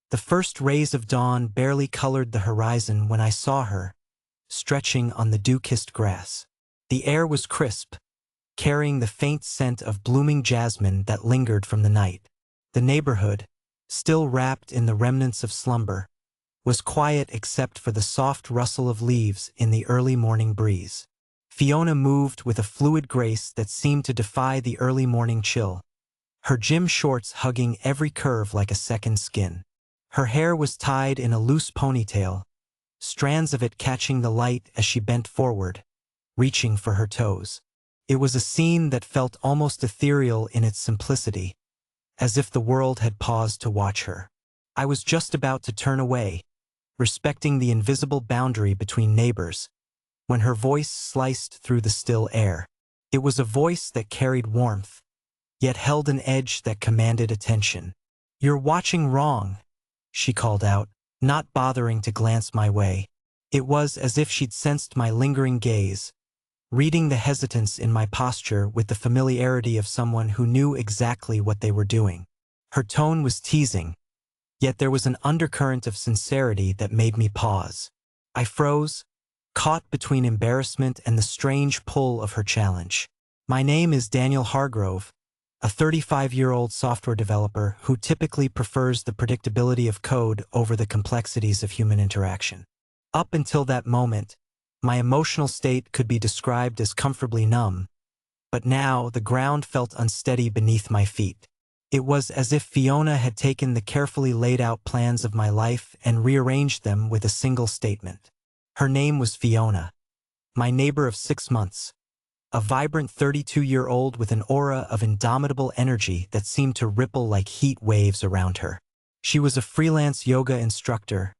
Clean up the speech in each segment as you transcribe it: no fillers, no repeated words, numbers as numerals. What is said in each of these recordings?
The first rays of dawn barely colored the horizon when I saw her, stretching on the dew-kissed grass. The air was crisp, carrying the faint scent of blooming jasmine that lingered from the night. The neighborhood, still wrapped in the remnants of slumber, was quiet except for the soft rustle of leaves in the early morning breeze. Fiona moved with a fluid grace that seemed to defy the early morning chill, her gym shorts hugging every curve like a second skin. Her hair was tied in a loose ponytail, strands of it catching the light as she bent forward, reaching for her toes. It was a scene that felt almost ethereal in its simplicity, as if the world had paused to watch her. I was just about to turn away, respecting the invisible boundary between neighbors, when her voice sliced through the still air. It was a voice that carried warmth, yet held an edge that commanded attention. "You're watching wrong," she called out, not bothering to glance my way. It was as if she'd sensed my lingering gaze, reading the hesitance in my posture with the familiarity of someone who knew exactly what they were doing. Her tone was teasing, yet there was an undercurrent of sincerity that made me pause. I froze, caught between embarrassment and the strange pull of her challenge. "My name is Daniel Hargrove, a 35-year-old software developer who typically prefers the predictability of code over the complexities of human interaction." Up until that moment, my emotional state could be described as comfortably numb, but now the ground felt unsteady beneath my feet. It was as if Fiona had taken the carefully laid out plans of my life and rearranged them with a single statement. Her name was Fiona, my neighbor of 6 months, a vibrant 32-year-old with an aura of indomitable energy that seemed to ripple like heat waves around her. She was a freelance yoga instructor,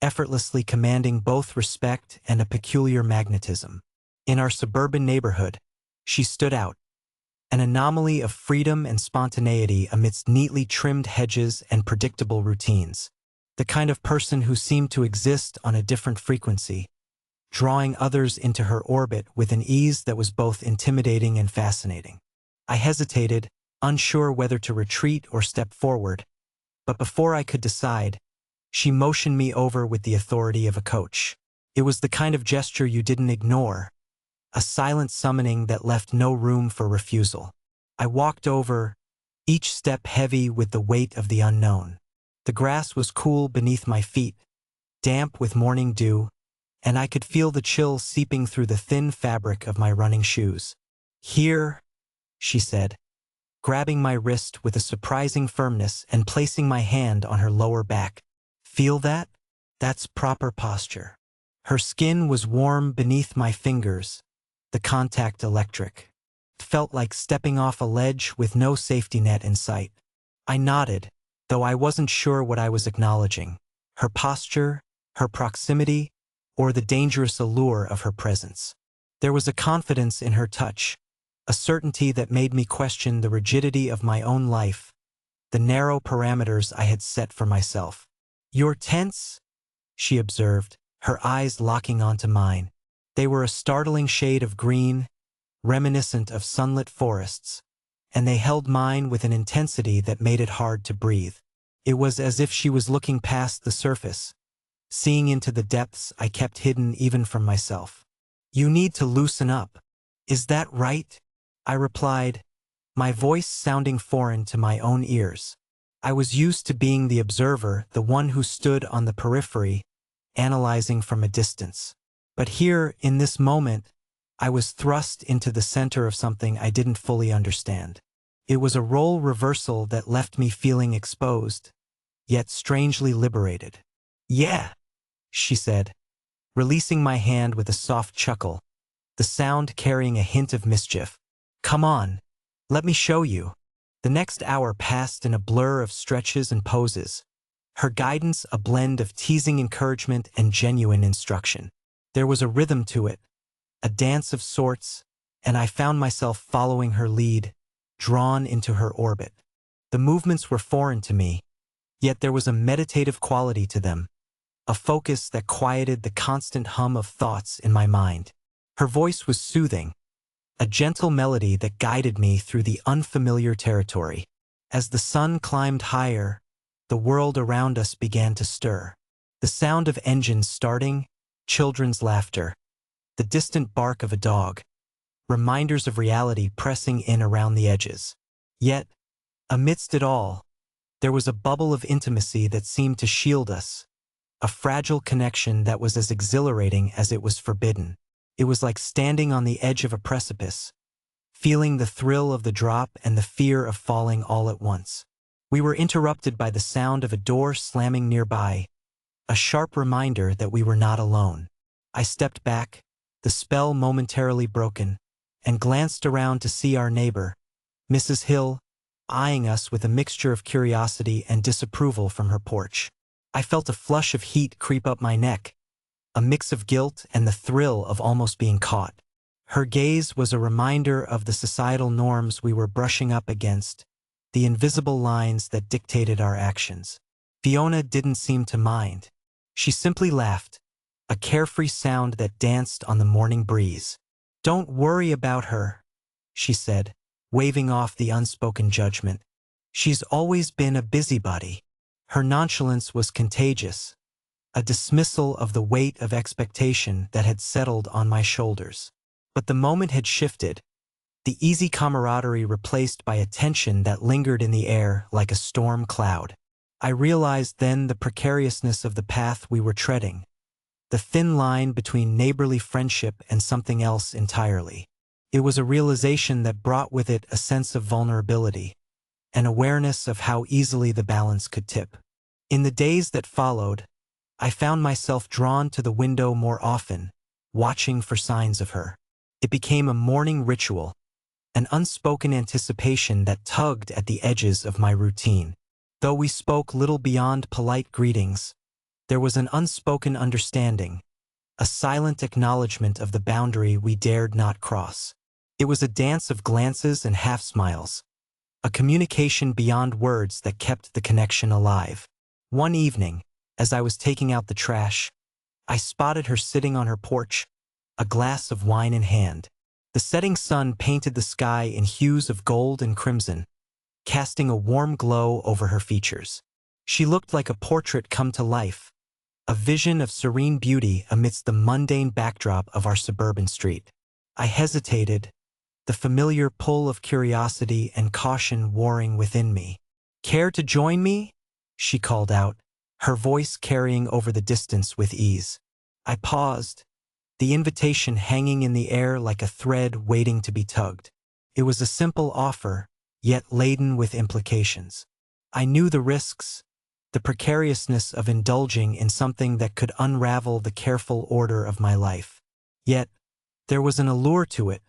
effortlessly commanding both respect and a peculiar magnetism. In our suburban neighborhood, she stood out, an anomaly of freedom and spontaneity amidst neatly trimmed hedges and predictable routines. The kind of person who seemed to exist on a different frequency, drawing others into her orbit with an ease that was both intimidating and fascinating. I hesitated, unsure whether to retreat or step forward, but before I could decide, she motioned me over with the authority of a coach. It was the kind of gesture you didn't ignore, a silent summoning that left no room for refusal. I walked over, each step heavy with the weight of the unknown. The grass was cool beneath my feet, damp with morning dew, and I could feel the chill seeping through the thin fabric of my running shoes. "Here," she said, grabbing my wrist with a surprising firmness and placing my hand on her lower back. "Feel that? That's proper posture." Her skin was warm beneath my fingers, the contact electric. It felt like stepping off a ledge with no safety net in sight. I nodded, though I wasn't sure what I was acknowledging: her posture, her proximity, or the dangerous allure of her presence. There was a confidence in her touch, a certainty that made me question the rigidity of my own life, the narrow parameters I had set for myself. "You're tense," she observed, her eyes locking onto mine. They were a startling shade of green, reminiscent of sunlit forests, and they held mine with an intensity that made it hard to breathe. It was as if she was looking past the surface, seeing into the depths I kept hidden even from myself. "You need to loosen up. Is that right?" I replied, my voice sounding foreign to my own ears. I was used to being the observer, the one who stood on the periphery, analyzing from a distance. But here, in this moment, I was thrust into the center of something I didn't fully understand. It was a role reversal that left me feeling exposed, yet strangely liberated. "Yeah," she said, releasing my hand with a soft chuckle, the sound carrying a hint of mischief. "Come on, let me show you." The next hour passed in a blur of stretches and poses, her guidance a blend of teasing encouragement and genuine instruction. There was a rhythm to it, a dance of sorts, and I found myself following her lead, drawn into her orbit. The movements were foreign to me, yet there was a meditative quality to them, a focus that quieted the constant hum of thoughts in my mind. Her voice was soothing, a gentle melody that guided me through the unfamiliar territory. As the sun climbed higher, the world around us began to stir. The sound of engines starting, children's laughter, the distant bark of a dog, reminders of reality pressing in around the edges. Yet, amidst it all, there was a bubble of intimacy that seemed to shield us, a fragile connection that was as exhilarating as it was forbidden. It was like standing on the edge of a precipice, feeling the thrill of the drop and the fear of falling all at once. We were interrupted by the sound of a door slamming nearby, a sharp reminder that we were not alone. I stepped back, the spell momentarily broken, and glanced around to see our neighbor, Mrs. Hill, eyeing us with a mixture of curiosity and disapproval from her porch. I felt a flush of heat creep up my neck, a mix of guilt and the thrill of almost being caught. Her gaze was a reminder of the societal norms we were brushing up against, the invisible lines that dictated our actions. Fiona didn't seem to mind. She simply laughed, a carefree sound that danced on the morning breeze. "Don't worry about her," she said, waving off the unspoken judgment. "She's always been a busybody." Her nonchalance was contagious, a dismissal of the weight of expectation that had settled on my shoulders. But the moment had shifted, the easy camaraderie replaced by a tension that lingered in the air like a storm cloud. I realized then the precariousness of the path we were treading, the thin line between neighborly friendship and something else entirely. It was a realization that brought with it a sense of vulnerability, an awareness of how easily the balance could tip. In the days that followed, I found myself drawn to the window more often, watching for signs of her. It became a morning ritual, an unspoken anticipation that tugged at the edges of my routine. Though we spoke little beyond polite greetings, there was an unspoken understanding, a silent acknowledgement of the boundary we dared not cross. It was a dance of glances and half-smiles, a communication beyond words that kept the connection alive. One evening, as I was taking out the trash, I spotted her sitting on her porch, a glass of wine in hand. The setting sun painted the sky in hues of gold and crimson, casting a warm glow over her features. She looked like a portrait come to life, a vision of serene beauty amidst the mundane backdrop of our suburban street. I hesitated, the familiar pull of curiosity and caution warring within me. "Care to join me?" she called out, her voice carrying over the distance with ease. I paused, the invitation hanging in the air like a thread waiting to be tugged. It was a simple offer, yet laden with implications. I knew the risks, the precariousness of indulging in something that could unravel the careful order of my life. Yet, there was an allure to it,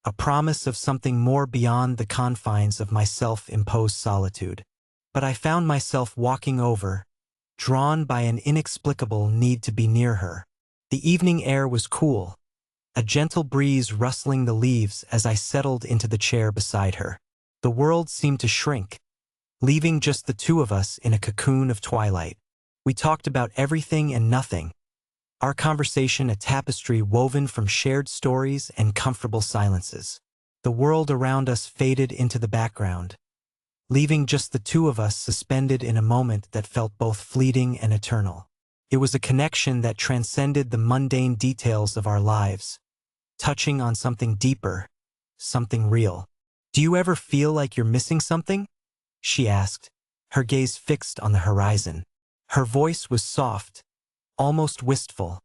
a promise of something more beyond the confines of my self-imposed solitude. But I found myself walking over, drawn by an inexplicable need to be near her. The evening air was cool, a gentle breeze rustling the leaves as I settled into the chair beside her. The world seemed to shrink, leaving just the two of us in a cocoon of twilight. We talked about everything and nothing, our conversation a tapestry woven from shared stories and comfortable silences. The world around us faded into the background, leaving just the two of us suspended in a moment that felt both fleeting and eternal. It was a connection that transcended the mundane details of our lives, touching on something deeper, something real. "Do you ever feel like you're missing something?" she asked, her gaze fixed on the horizon. Her voice was soft, almost wistful,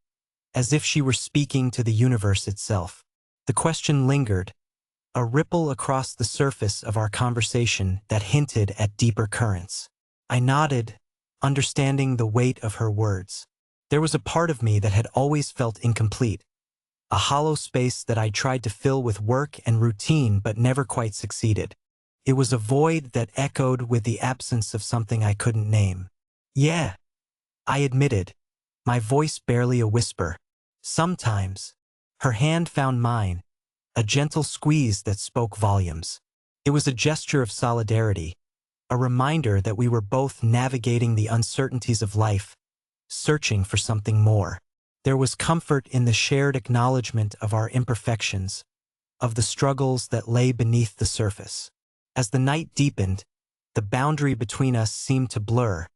as if she were speaking to the universe itself. The question lingered, a ripple across the surface of our conversation that hinted at deeper currents. I nodded, understanding the weight of her words. There was a part of me that had always felt incomplete, a hollow space that I tried to fill with work and routine but never quite succeeded. It was a void that echoed with the absence of something I couldn't name. "Yeah," I admitted, my voice barely a whisper. "Sometimes." Her hand found mine, a gentle squeeze that spoke volumes. It was a gesture of solidarity, a reminder that we were both navigating the uncertainties of life, searching for something more. There was comfort in the shared acknowledgement of our imperfections, of the struggles that lay beneath the surface. As the night deepened, The boundary between us seemed to blur,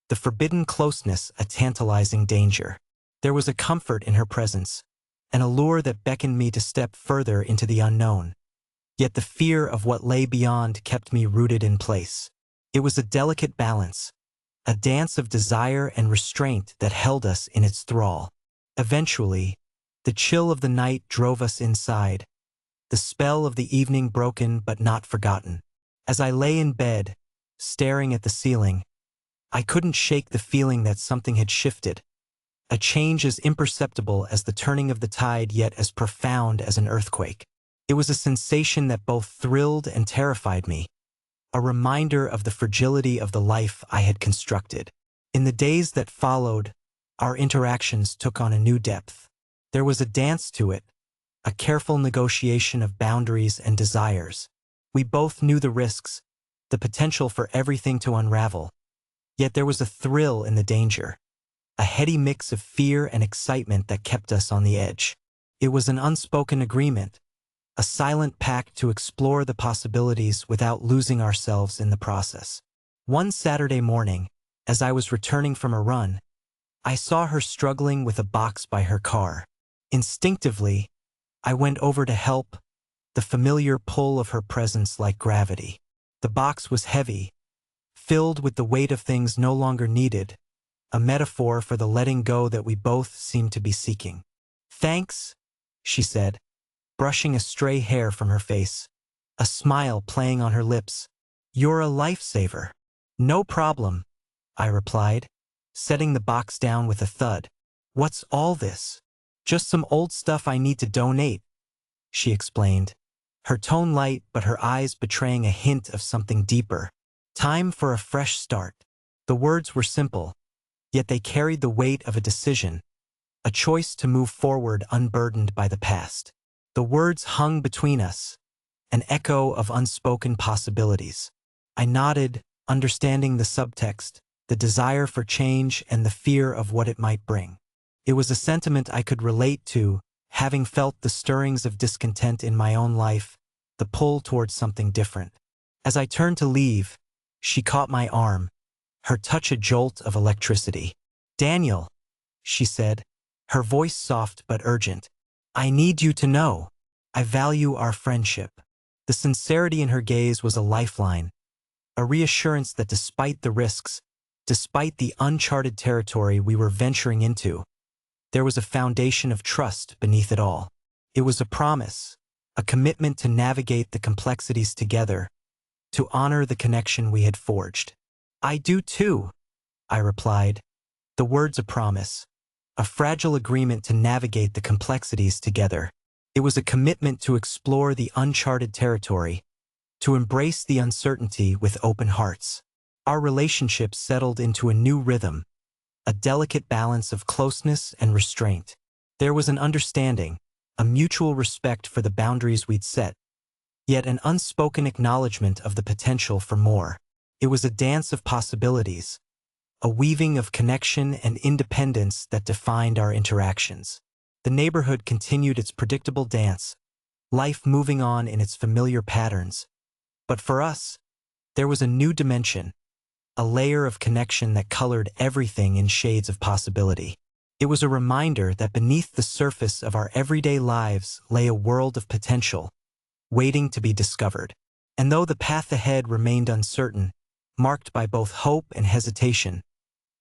the forbidden closeness a tantalizing danger. There was a comfort in her presence, an allure that beckoned me to step further into the unknown. Yet the fear of what lay beyond kept me rooted in place. It was a delicate balance, a dance of desire and restraint that held us in its thrall. Eventually, the chill of the night drove us inside, the spell of the evening broken but not forgotten. As I lay in bed, staring at the ceiling, I couldn't shake the feeling that something had shifted, a change as imperceptible as the turning of the tide yet as profound as an earthquake. It was a sensation that both thrilled and terrified me, a reminder of the fragility of the life I had constructed. In the days that followed, our interactions took on a new depth. There was a dance to it, a careful negotiation of boundaries and desires. We both knew the risks, the potential for everything to unravel. Yet there was a thrill in the danger, a heady mix of fear and excitement that kept us on the edge. It was an unspoken agreement, a silent pact to explore the possibilities without losing ourselves in the process. One Saturday morning, as I was returning from a run, I saw her struggling with a box by her car. Instinctively, I went over to help, the familiar pull of her presence like gravity. The box was heavy, filled with the weight of things no longer needed, a metaphor for the letting go that we both seemed to be seeking. "Thanks," she said, brushing a stray hair from her face, a smile playing on her lips. "You're a lifesaver." "No problem," I replied, setting the box down with a thud. "What's all this?" "Just some old stuff I need to donate," she explained, her tone light but her eyes betraying a hint of something deeper. "Time for a fresh start." The words were simple, yet they carried the weight of a decision, a choice to move forward unburdened by the past. The words hung between us, an echo of unspoken possibilities. I nodded, understanding the subtext, the desire for change and the fear of what it might bring. It was a sentiment I could relate to, having felt the stirrings of discontent in my own life, the pull towards something different. As I turned to leave, she caught my arm, her touch a jolt of electricity. "Daniel," she said, her voice soft but urgent, "I need you to know, I value our friendship." The sincerity in her gaze was a lifeline, a reassurance that despite the risks, despite the uncharted territory we were venturing into, there was a foundation of trust beneath it all. It was a promise, a commitment to navigate the complexities together, to honor the connection we had forged. "I do too," I replied, the words a promise, a fragile agreement to navigate the complexities together. It was a commitment to explore the uncharted territory, to embrace the uncertainty with open hearts. Our relationship settled into a new rhythm, a delicate balance of closeness and restraint. There was an understanding, a mutual respect for the boundaries we'd set, yet an unspoken acknowledgement of the potential for more. It was a dance of possibilities, a weaving of connection and independence that defined our interactions. The neighborhood continued its predictable dance, life moving on in its familiar patterns. But for us, there was a new dimension, a layer of connection that colored everything in shades of possibility. It was a reminder that beneath the surface of our everyday lives lay a world of potential, waiting to be discovered. And though the path ahead remained uncertain, marked by both hope and hesitation,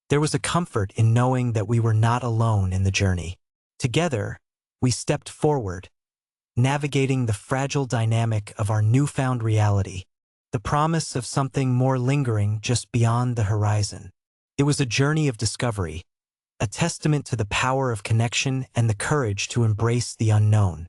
there was a comfort in knowing that we were not alone in the journey. Together, we stepped forward, navigating the fragile dynamic of our newfound reality, the promise of something more lingering just beyond the horizon. It was a journey of discovery, a testament to the power of connection and the courage to embrace the unknown.